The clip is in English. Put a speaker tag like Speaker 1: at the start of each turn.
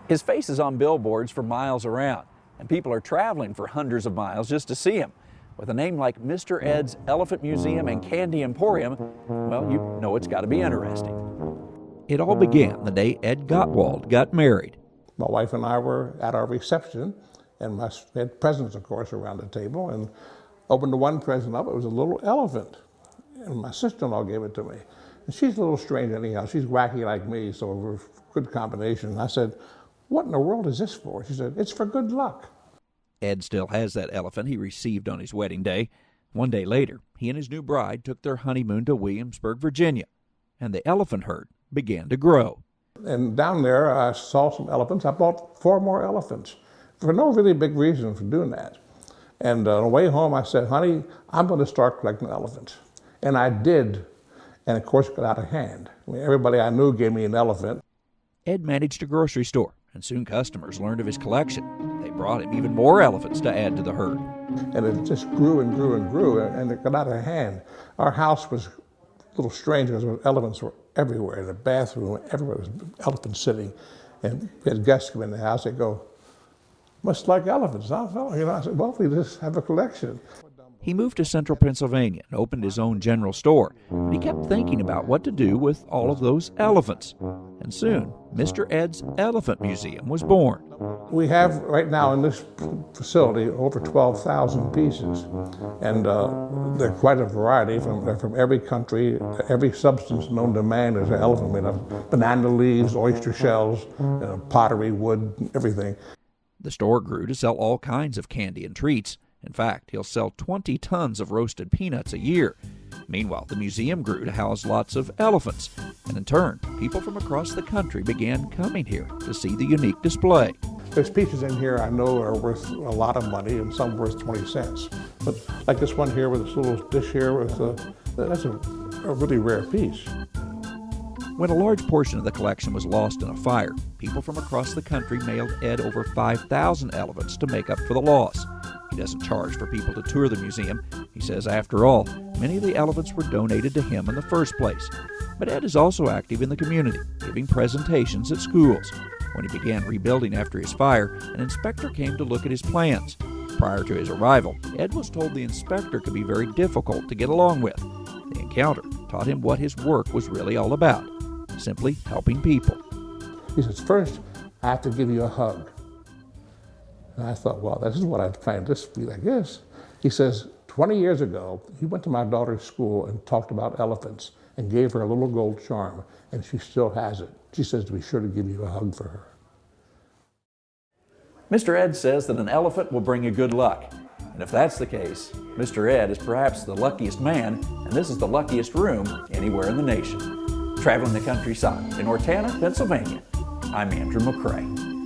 Speaker 1: His face is on billboards for miles around, and people are traveling for hundreds of miles just to see him. With a name like Mr. Ed's Elephant Museum and Candy Emporium, well, you know it's got to be interesting. It all began the day Ed Gotwald got married.
Speaker 2: My wife and I were at our reception, and we had presents, of course, around the table, and opened the one present up. It was a little elephant, and my sister-in-law gave it to me. And she's a little strange anyhow. She's wacky like me, so we're a good combination. I said, "What in the world is this for?" She said, "It's for good luck."
Speaker 1: Ed still has that elephant he received on his wedding day. One day later, he and his new bride took their honeymoon to Williamsburg, Virginia, and the elephant herd began to grow.
Speaker 2: And down there, I saw some elephants. I bought 4 more elephants for no really big reason for doing that. And on the way home, I said, "Honey, I'm going to start collecting elephants." And I did, and of course, it got out of hand. I mean, everybody I knew gave me an elephant.
Speaker 1: Ed managed a grocery store, and soon customers learned of his collection. They brought him even more elephants to add to the herd.
Speaker 2: And it just grew and grew and grew, and it got out of hand. Our house was a little strange because elephants were everywhere, in the bathroom, everywhere was elephants sitting. And we had guests come in the house, they go, "Must like elephants, huh, fella?" You know, I said, "Well, we just have a collection."
Speaker 1: He moved to central Pennsylvania and opened his own general store, but he kept thinking about what to do with all of those elephants. And soon, Mr. Ed's Elephant Museum was born.
Speaker 2: We have right now in this facility over 12,000 pieces, and they're quite a variety. They're from every country, every substance known to man. There's an elephant made of banana leaves, oyster shells, pottery, wood, everything.
Speaker 1: The store grew to sell all kinds of candy and treats. In fact, he'll sell 20 tons of roasted peanuts a year. Meanwhile, the museum grew to house lots of elephants, and in turn, people from across the country began coming here to see the unique display.
Speaker 2: There's pieces in here I know are worth a lot of money, and some worth 20 cents. But like this one here with this little dish here, that's a really rare piece.
Speaker 1: When a large portion of the collection was lost in a fire, people from across the country mailed Ed over 5,000 elephants to make up for the loss. He doesn't charge for people to tour the museum. He says, after all, many of the elephants were donated to him in the first place. But Ed is also active in the community, giving presentations at schools. When he began rebuilding after his fire, an inspector came to look at his plans. Prior to his arrival, Ed was told the inspector could be very difficult to get along with. The encounter taught him what his work was really all about, simply helping people.
Speaker 2: He says, "First, I have to give you a hug." And I thought, well, this is what I'd find this to be like this. He says, 20 years ago, he went to my daughter's school and talked about elephants and gave her a little gold charm, and she still has it. She says to be sure to give you a hug for her. Mr. Ed says that an elephant will bring you good luck. And if that's the case, Mr. Ed is perhaps the luckiest man, and this is the luckiest room anywhere in the nation. Traveling the countryside in Ortana, Pennsylvania, I'm Andrew McCrae.